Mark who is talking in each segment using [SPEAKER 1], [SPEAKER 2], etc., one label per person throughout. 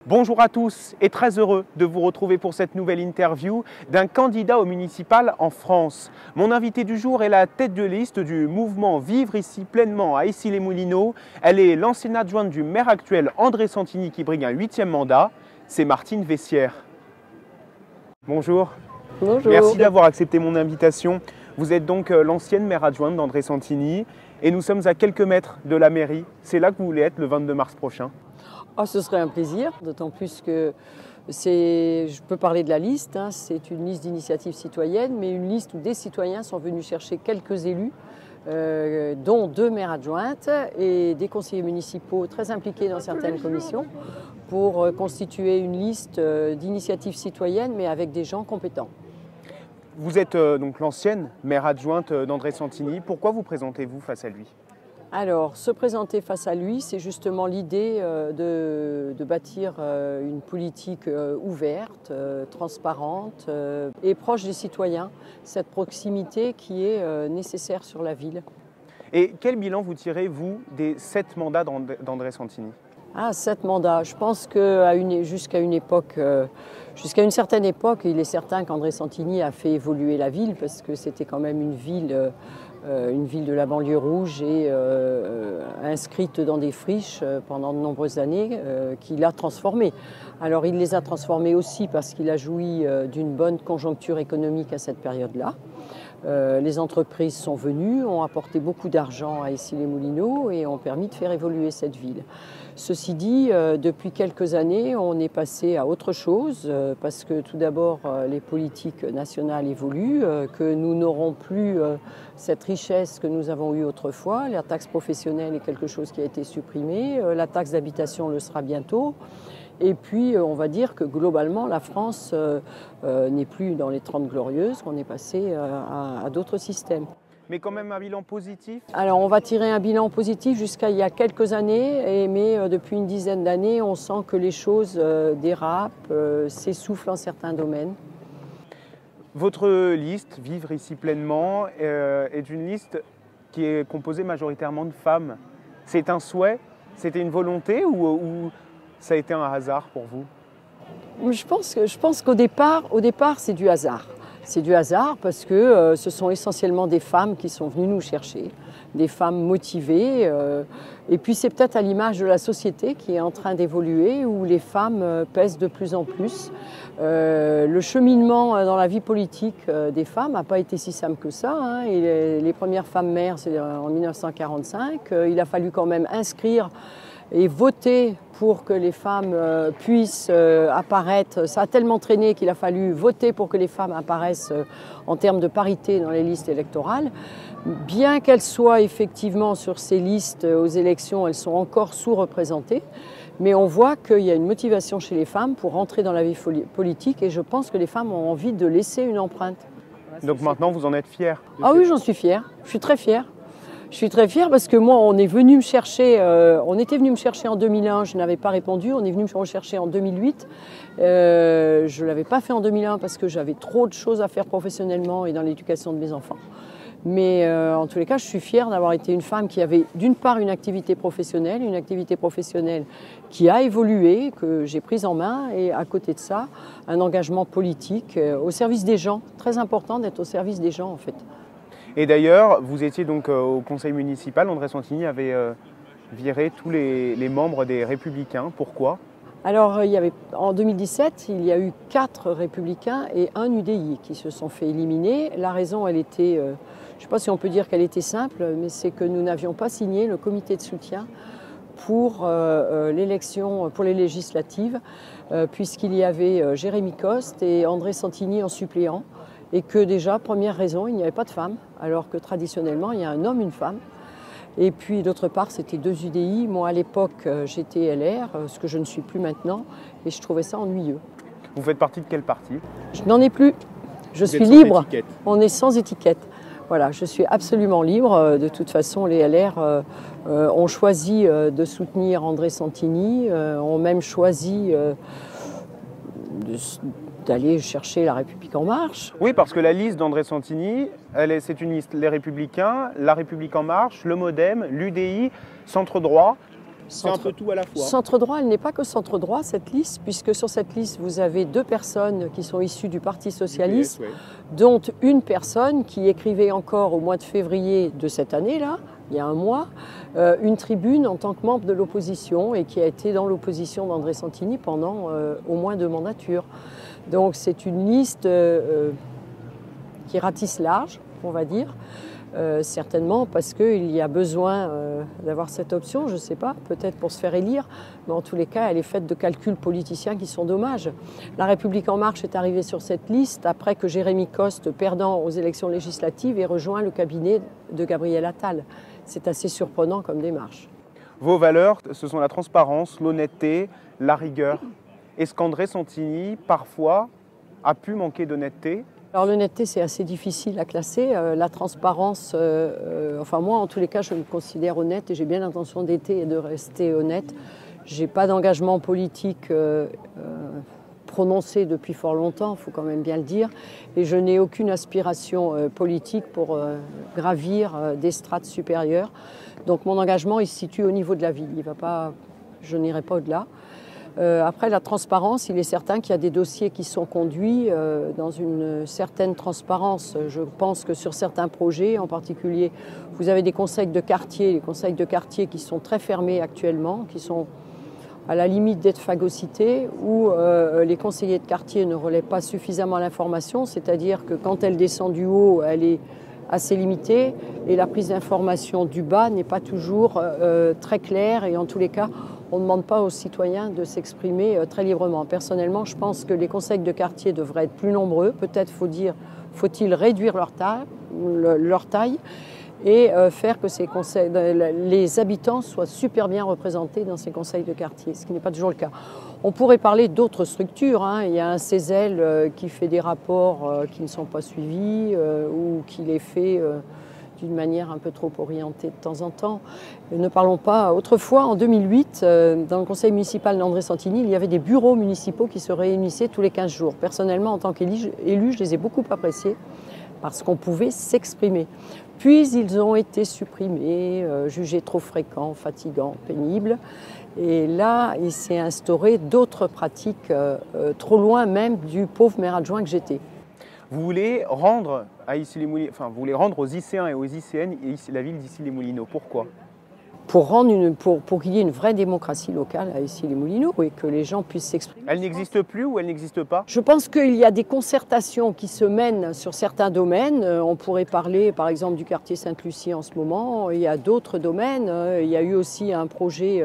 [SPEAKER 1] Bonjour à tous et très heureux de vous retrouver pour cette nouvelle interview d'un candidat au municipal en France. Mon invité du jour est la tête de liste du mouvement Vivre ici pleinement à Issy-les-Moulineaux. Elle est l'ancienne adjointe du maire actuel André Santini qui brigue un 8e mandat. C'est Martine Vessière. Bonjour.
[SPEAKER 2] Bonjour.
[SPEAKER 1] Merci d'avoir accepté mon invitation. Vous êtes donc l'ancienne maire adjointe d'André Santini et nous sommes à quelques mètres de la mairie. C'est là que vous voulez être le 22 mars prochain.
[SPEAKER 2] Oh, ce serait un plaisir, d'autant plus que je peux parler de la liste, c'est une liste d'initiatives citoyennes, mais une liste où des citoyens sont venus chercher quelques élus, dont 2 maires adjointes et des conseillers municipaux très impliqués dans certaines commissions, pour constituer une liste d'initiatives citoyennes, mais avec des gens compétents.
[SPEAKER 1] Vous êtes donc l'ancienne maire adjointe d'André Santini. Pourquoi vous présentez-vous face à lui ?
[SPEAKER 2] Alors, se présenter face à lui, c'est justement l'idée de bâtir une politique ouverte, transparente et proche des citoyens, cette proximité qui est nécessaire sur la ville.
[SPEAKER 1] Et quel bilan vous tirez, vous, des 7 mandats d'André Santini ?
[SPEAKER 2] 7 mandats. Je pense jusqu'à une certaine époque, il est certain qu'André Santini a fait évoluer la ville parce que c'était quand même une ville de la banlieue rouge et inscrite dans des friches pendant de nombreuses années qu'il a transformées. Alors il les a transformées aussi parce qu'il a joui d'une bonne conjoncture économique à cette période-là. Les entreprises sont venues, ont apporté beaucoup d'argent à Issy-les-Moulineaux et ont permis de faire évoluer cette ville. Ceci dit, depuis quelques années, on est passé à autre chose parce que tout d'abord, les politiques nationales évoluent, que nous n'aurons plus cette richesse que nous avons eue autrefois. La taxe professionnelle est quelque chose qui a été supprimé, la taxe d'habitation le sera bientôt. Et puis, on va dire que globalement, la France n'est plus dans les 30 glorieuses, qu'on est passé à d'autres systèmes.
[SPEAKER 1] Mais quand même un bilan positif ?
[SPEAKER 2] Alors, on va tirer un bilan positif jusqu'à il y a quelques années, mais depuis une dizaine d'années, on sent que les choses dérapent, s'essoufflent en certains domaines.
[SPEAKER 1] Votre liste, Vivre ici pleinement, est une liste qui est composée majoritairement de femmes. C'est un souhait ? C'était une volonté ou ça a été un hasard pour vous ?
[SPEAKER 2] Je pense qu'au départ, c'est du hasard. C'est du hasard parce que ce sont essentiellement des femmes qui sont venues nous chercher, des femmes motivées. Et puis c'est peut-être à l'image de la société qui est en train d'évoluer, où les femmes pèsent de plus en plus. Le cheminement dans la vie politique des femmes n'a pas été si simple que ça. Et les premières femmes maires, c'est en 1945. Il a fallu quand même inscrire et voter pour que les femmes puissent apparaître. Ça a tellement traîné qu'il a fallu voter pour que les femmes apparaissent en termes de parité dans les listes électorales. Bien qu'elles soient effectivement sur ces listes aux élections, elles sont encore sous-représentées. Mais on voit qu'il y a une motivation chez les femmes pour entrer dans la vie politique et je pense que les femmes ont envie de laisser une empreinte.
[SPEAKER 1] Donc maintenant, vous en êtes fière ?
[SPEAKER 2] Ah oui, j'en suis fière. Je suis très fière. Je suis très fière parce que moi, on était venu me chercher en 2001, je n'avais pas répondu. On est venu me rechercher en 2008. Je ne l'avais pas fait en 2001 parce que j'avais trop de choses à faire professionnellement et dans l'éducation de mes enfants. Mais en tous les cas, je suis fière d'avoir été une femme qui avait d'une part une activité professionnelle qui a évolué, que j'ai prise en main, et à côté de ça, un engagement politique au service des gens. Très important d'être au service des gens en fait.
[SPEAKER 1] Et d'ailleurs, vous étiez donc au conseil municipal. André Santini avait viré tous les membres des Républicains. Pourquoi ?
[SPEAKER 2] Alors, en 2017, il y a eu 4 Républicains et 1 UDI qui se sont fait éliminer. La raison, elle était, je ne sais pas si on peut dire qu'elle était simple, mais c'est que nous n'avions pas signé le comité de soutien pour l'élection, pour les législatives, puisqu'il y avait Jérémy Coste et André Santini en suppléant. Et que déjà, première raison, il n'y avait pas de femmes, alors que traditionnellement, il y a un homme, une femme. Et puis d'autre part, c'était 2 UDI. Moi, à l'époque, j'étais LR, ce que je ne suis plus maintenant, et je trouvais ça ennuyeux.
[SPEAKER 1] Vous faites partie de quel parti ?
[SPEAKER 2] Je n'en ai plus. Je suis libre. On est sans étiquette. Voilà, je suis absolument libre. De toute façon, les LR ont choisi de soutenir André Santini, ont même choisi d'aller chercher La République En Marche.
[SPEAKER 1] Oui, parce que la liste d'André Santini, c'est une liste Les Républicains, La République En Marche, le MoDem, l'UDI, Centre Droit. C'est un peu tout à la fois.
[SPEAKER 2] Centre droit, elle n'est pas que centre droit, cette liste, puisque sur cette liste, vous avez 2 personnes qui sont issues du Parti socialiste,
[SPEAKER 1] PS, ouais.
[SPEAKER 2] dont une personne qui écrivait encore au mois de février de cette année-là, il y a un mois, une tribune en tant que membre de l'opposition et qui a été dans l'opposition d'André Santini pendant au moins 2 mandatures. Donc c'est une liste qui ratisse large, on va dire. Certainement parce qu'il y a besoin d'avoir cette option, je ne sais pas, peut-être pour se faire élire, mais en tous les cas, elle est faite de calculs politiciens qui sont dommages. La République En Marche est arrivée sur cette liste après que Jérémy Coste, perdant aux élections législatives, ait rejoint le cabinet de Gabriel Attal. C'est assez surprenant comme démarche.
[SPEAKER 1] Vos valeurs, ce sont la transparence, l'honnêteté, la rigueur. Est-ce qu'André Santini, parfois, a pu manquer d'honnêteté ?
[SPEAKER 2] Alors l'honnêteté, c'est assez difficile à classer. La transparence, enfin moi, en tous les cas, je me considère honnête et j'ai bien l'intention d'être et de rester honnête. Je n'ai pas d'engagement politique prononcé depuis fort longtemps, il faut quand même bien le dire. Et je n'ai aucune aspiration politique pour gravir des strates supérieures. Donc mon engagement, il se situe au niveau de la ville. Je n'irai pas au-delà. Après la transparence, il est certain qu'il y a des dossiers qui sont conduits dans une certaine transparence. Je pense que sur certains projets, en particulier, vous avez des conseils de quartier, les conseils de quartier qui sont très fermés actuellement, qui sont à la limite d'être phagocytés, où les conseillers de quartier ne relaient pas suffisamment l'information, c'est-à-dire que quand elle descend du haut, elle est assez limitée et la prise d'information du bas n'est pas toujours très claire et en tous les cas, on ne demande pas aux citoyens de s'exprimer très librement. Personnellement, je pense que les conseils de quartier devraient être plus nombreux. Peut-être faut-il réduire leur taille et faire que les habitants soient super bien représentés dans ces conseils de quartier, ce qui n'est pas toujours le cas. On pourrait parler d'autres structures. Il y a un CESEL qui fait des rapports qui ne sont pas suivis ou qui les fait d'une manière un peu trop orientée de temps en temps. Ne parlons pas. Autrefois, en 2008, dans le conseil municipal d'André Santini, il y avait des bureaux municipaux qui se réunissaient tous les 15 jours. Personnellement, en tant qu'élu, je les ai beaucoup appréciés parce qu'on pouvait s'exprimer. Puis, ils ont été supprimés, jugés trop fréquents, fatigants, pénibles. Et là, il s'est instauré d'autres pratiques trop loin même du pauvre maire adjoint que j'étais.
[SPEAKER 1] Vous voulez rendre aux Icéens et aux Icéennes la ville d'Issy-les-Moulineaux. Pourquoi ?
[SPEAKER 2] Pour qu'il y ait une vraie démocratie locale à Issy-les-Moulineaux et que les gens puissent s'exprimer.
[SPEAKER 1] Elle n'existe plus ou elle n'existe pas ?
[SPEAKER 2] Je pense qu'il y a des concertations qui se mènent sur certains domaines. On pourrait parler par exemple du quartier Sainte-Lucie en ce moment. Il y a d'autres domaines. Il y a eu aussi un projet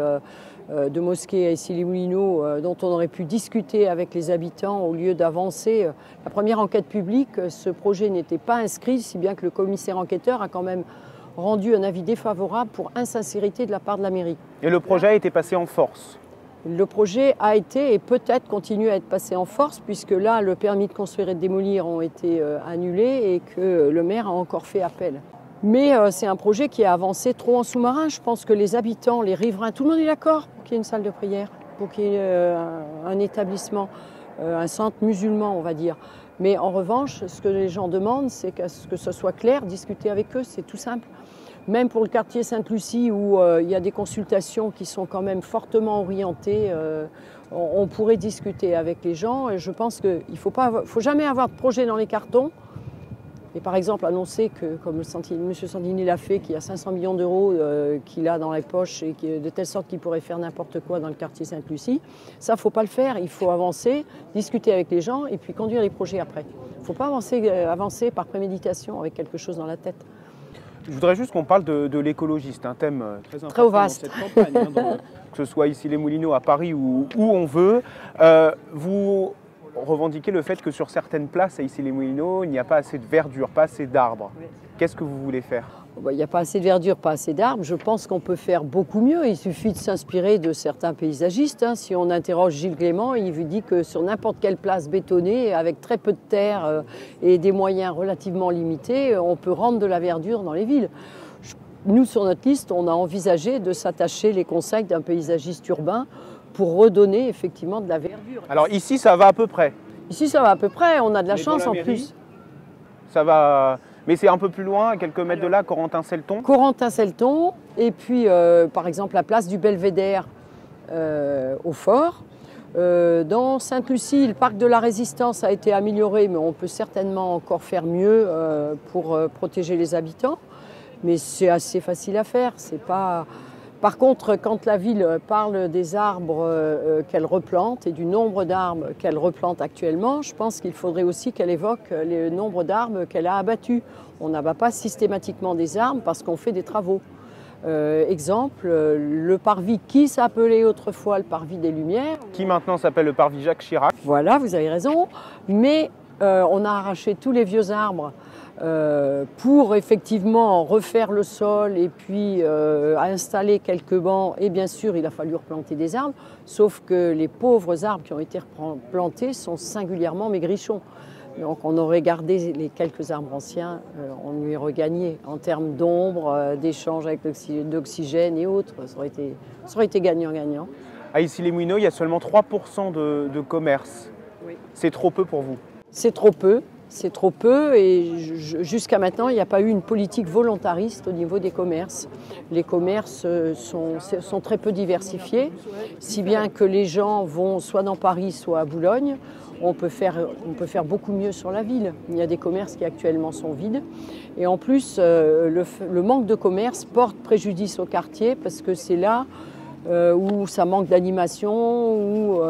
[SPEAKER 2] de mosquée à Issy-les-Moulineaux dont on aurait pu discuter avec les habitants au lieu d'avancer. La première enquête publique, ce projet n'était pas inscrit, si bien que le commissaire enquêteur a quand même rendu un avis défavorable pour insincérité de la part de la mairie.
[SPEAKER 1] Et le projet a été passé en force ?
[SPEAKER 2] Le projet a été et peut-être continue à être passé en force puisque là, le permis de construire et de démolir ont été annulés et que le maire a encore fait appel. Mais c'est un projet qui a avancé trop en sous-marin. Je pense que les habitants, les riverains, tout le monde est d'accord pour qu'il y ait une salle de prière, pour qu'il y ait un établissement, un centre musulman, on va dire. Mais en revanche, ce que les gens demandent, c'est que ce soit clair, discuter avec eux, c'est tout simple. Même pour le quartier Sainte-Lucie, où il y a des consultations qui sont quand même fortement orientées, on pourrait discuter avec les gens. Et je pense qu'il ne faut jamais avoir de projet dans les cartons. Et par exemple, annoncer que, comme M. Santini l'a fait, qu'il y a 500 millions d'euros qu'il a dans les poches et de telle sorte qu'il pourrait faire n'importe quoi dans le quartier Sainte-Lucie, ça, il ne faut pas le faire. Il faut avancer, discuter avec les gens et puis conduire les projets après. Il ne faut pas avancer par préméditation avec quelque chose dans la tête.
[SPEAKER 1] Je voudrais juste qu'on parle de l'écologie. C'est un thème très important
[SPEAKER 2] très vaste
[SPEAKER 1] dans cette campagne, que ce soit ici les Moulineaux, à Paris ou où on veut. Vous revendiquez le fait que sur certaines places à Issy-les-Moulineaux, il n'y a pas assez de verdure, pas assez d'arbres. Oui. Qu'est-ce que vous voulez faire ?
[SPEAKER 2] Il n'y a pas assez de verdure, pas assez d'arbres. Je pense qu'on peut faire beaucoup mieux. Il suffit de s'inspirer de certains paysagistes. Si on interroge Gilles Clément, il vous dit que sur n'importe quelle place bétonnée, avec très peu de terre et des moyens relativement limités, on peut rendre de la verdure dans les villes. Nous, sur notre liste, on a envisagé de s'attacher les conseils d'un paysagiste urbain pour redonner effectivement de la verdure.
[SPEAKER 1] Alors ici, ça va à peu près.
[SPEAKER 2] Ici, ça va à peu près. On a de la chance en plus.
[SPEAKER 1] Ça va. Mais c'est un peu plus loin, à quelques mètres de là, Corentin-Selton.
[SPEAKER 2] Corentin-Selton, et puis par exemple la place du Belvédère au fort. Dans Sainte-Lucie, le parc de la Résistance a été amélioré, mais on peut certainement encore faire mieux pour protéger les habitants. Mais c'est assez facile à faire. C'est pas... Par contre, quand la ville parle des arbres qu'elle replante et du nombre d'arbres qu'elle replante actuellement, je pense qu'il faudrait aussi qu'elle évoque le nombre d'arbres qu'elle a abattus. On n'abat pas systématiquement des arbres parce qu'on fait des travaux. Exemple, le parvis qui s'appelait autrefois le parvis des Lumières.
[SPEAKER 1] Qui maintenant s'appelle le parvis Jacques Chirac.
[SPEAKER 2] Voilà, vous avez raison. Mais on a arraché tous les vieux arbres pour effectivement refaire le sol et puis installer quelques bancs. Et bien sûr, il a fallu replanter des arbres, sauf que les pauvres arbres qui ont été plantés sont singulièrement maigrichons. Donc on aurait gardé les quelques arbres anciens, on lui aurait gagné en termes d'ombre, d'échange avec d'oxygène et autres. Ça aurait été gagnant-gagnant.
[SPEAKER 1] À Issy-les-Moulineaux, il y a seulement 3% de commerce. Oui. C'est trop peu pour vous?
[SPEAKER 2] C'est trop peu. C'est trop peu et jusqu'à maintenant, il n'y a pas eu une politique volontariste au niveau des commerces. Les commerces sont très peu diversifiés, si bien que les gens vont soit dans Paris, soit à Boulogne. On peut faire beaucoup mieux sur la ville. Il y a des commerces qui actuellement sont vides. Et en plus, le manque de commerce porte préjudice au quartier parce que c'est là où ça manque d'animation, où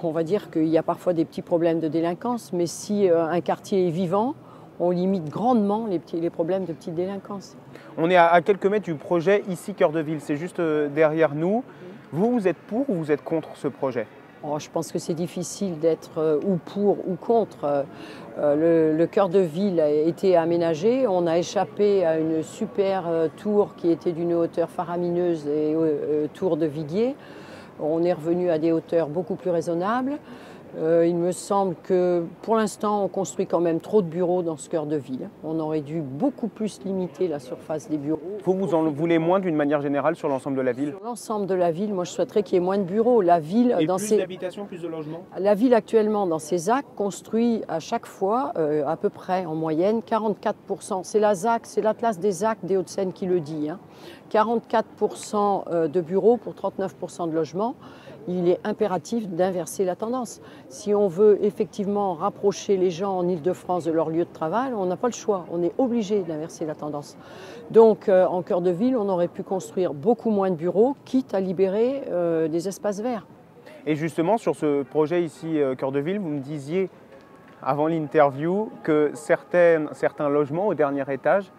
[SPEAKER 2] on va dire qu'il y a parfois des petits problèmes de délinquance, mais si un quartier est vivant, on limite grandement les problèmes de petite délinquance.
[SPEAKER 1] On est à quelques mètres du projet Ici Cœur de Ville, c'est juste derrière nous. Vous êtes pour ou vous êtes contre ce projet?
[SPEAKER 2] Oh, je pense que c'est difficile d'être ou pour ou contre. Le cœur de ville a été aménagé. On a échappé à une super tour qui était d'une hauteur faramineuse et tour de Viguier. On est revenu à des hauteurs beaucoup plus raisonnables. Il me semble que pour l'instant, on construit quand même trop de bureaux dans ce cœur de ville. On aurait dû beaucoup plus limiter la surface des bureaux.
[SPEAKER 1] Vous en voulez moins d'une manière générale sur l'ensemble de la ville? Sur
[SPEAKER 2] l'ensemble de la ville, moi je souhaiterais qu'il y ait moins de bureaux. La ville,
[SPEAKER 1] et plus d'habitations, plus de logements?
[SPEAKER 2] La ville actuellement, dans ses ZAC, construit à chaque fois, à peu près en moyenne, 44%. C'est la ZAC, c'est l'Atlas des ZAC des Hauts-de-Seine qui le dit. 44% de bureaux pour 39% de logements. Il est impératif d'inverser la tendance. Si on veut effectivement rapprocher les gens en Île-de-France de leur lieu de travail, on n'a pas le choix. On est obligé d'inverser la tendance. Donc, en cœur de ville, on aurait pu construire beaucoup moins de bureaux, quitte à libérer des espaces verts.
[SPEAKER 1] Et justement, sur ce projet ici, cœur de ville, vous me disiez avant l'interview que certains logements au dernier étage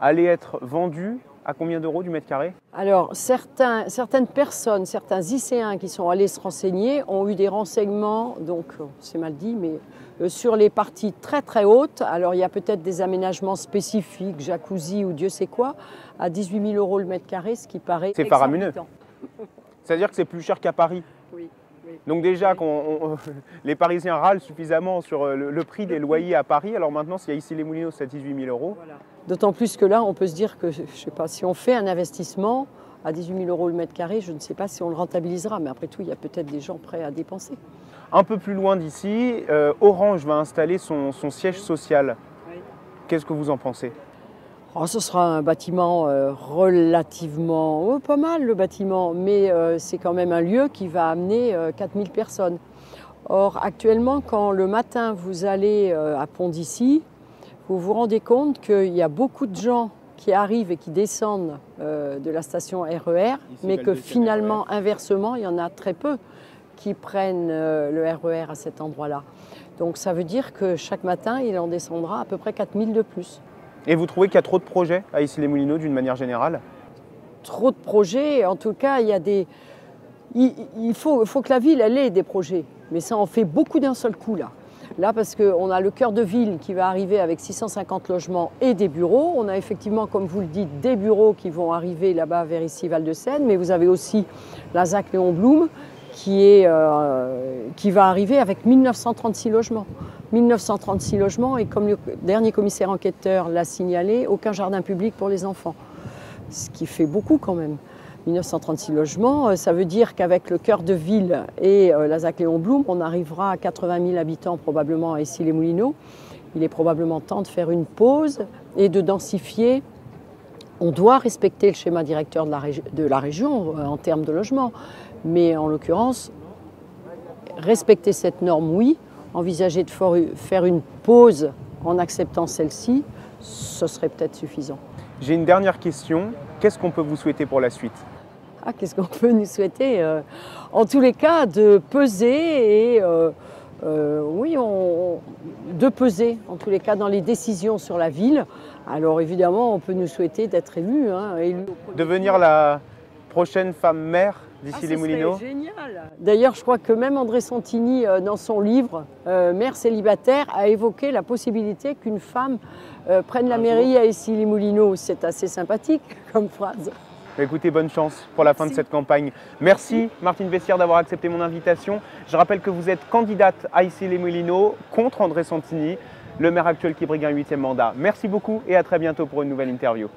[SPEAKER 1] allaient être vendus. À combien d'euros du mètre carré?
[SPEAKER 2] Alors, certaines personnes, certains lycéens qui sont allés se renseigner ont eu des renseignements, donc c'est mal dit, mais sur les parties très très hautes. Alors, il y a peut-être des aménagements spécifiques, jacuzzi ou Dieu sait quoi, à 18 000 euros le mètre carré, ce qui paraît
[SPEAKER 1] c'est faramineux. C'est-à-dire que c'est plus cher qu'à Paris?
[SPEAKER 2] Oui.
[SPEAKER 1] Donc déjà, les Parisiens râlent suffisamment sur le prix des loyers à Paris. Alors maintenant, s'il y a Issy-les-Moulineaux, c'est à 18 000 euros.
[SPEAKER 2] Voilà. D'autant plus que là, on peut se dire que, je ne sais pas, si on fait un investissement à 18 000 euros le mètre carré, je ne sais pas si on le rentabilisera. Mais après tout, il y a peut-être des gens prêts à dépenser.
[SPEAKER 1] Un peu plus loin d'ici, Orange va installer son siège social. Oui. Qu'est-ce que vous en pensez?
[SPEAKER 2] Oh, ce sera un bâtiment relativement pas mal, le bâtiment, mais c'est quand même un lieu qui va amener 4000 personnes. Or, actuellement, quand le matin vous allez à Pont-d'Issy, vous vous rendez compte qu'il y a beaucoup de gens qui arrivent et qui descendent de la station RER, mais que finalement, inversement, il y en a très peu qui prennent le RER à cet endroit-là. Donc ça veut dire que chaque matin, il en descendra à peu près 4000 de plus.
[SPEAKER 1] Et vous trouvez qu'il y a trop de projets à Issy-les-Moulineaux d'une manière générale?
[SPEAKER 2] Trop de projets, en tout cas, il y a des... Il faut que la ville, elle ait des projets, mais ça en fait beaucoup d'un seul coup là. Là, parce qu'on a le cœur de ville qui va arriver avec 650 logements et des bureaux. On a effectivement, comme vous le dites, des bureaux qui vont arriver là-bas vers ici, Val-de-Seine, mais vous avez aussi la ZAC Léon Blum qui va arriver avec 1936 logements. 1936 logements et comme le dernier commissaire enquêteur l'a signalé, aucun jardin public pour les enfants. Ce qui fait beaucoup quand même. 1936 logements, ça veut dire qu'avec le cœur de ville et la ZAC Léon Blum, on arrivera à 80 000 habitants probablement à Issy-les-Moulineaux. il est probablement temps de faire une pause et de densifier. On doit respecter le schéma directeur de la région en termes de logement, mais en l'occurrence, respecter cette norme, oui. Envisager de faire une pause en acceptant celle-ci, ce serait peut-être suffisant.
[SPEAKER 1] J'ai une dernière question. Qu'est-ce qu'on peut vous souhaiter pour la suite?
[SPEAKER 2] Qu'est-ce qu'on peut nous souhaiter? En tous les cas, de peser et oui, de peser en tous les cas dans les décisions sur la ville. Alors évidemment, on peut nous souhaiter d'être élus.
[SPEAKER 1] Devenir la prochaine femme maire d'ici les Moulineaux.
[SPEAKER 2] C'est génial. D'ailleurs, je crois que même André Santini, dans son livre Mère célibataire, a évoqué la possibilité qu'une femme prenne la mairie à Issy-les-Moulineaux. C'est assez sympathique comme phrase.
[SPEAKER 1] Écoutez, bonne chance pour la fin de cette campagne. Merci Martine Bessière d'avoir accepté mon invitation. Je rappelle que vous êtes candidate à Issy-les-Moulineaux contre André Santini, le maire actuel qui brigue un 8e mandat. Merci beaucoup et à très bientôt pour une nouvelle interview.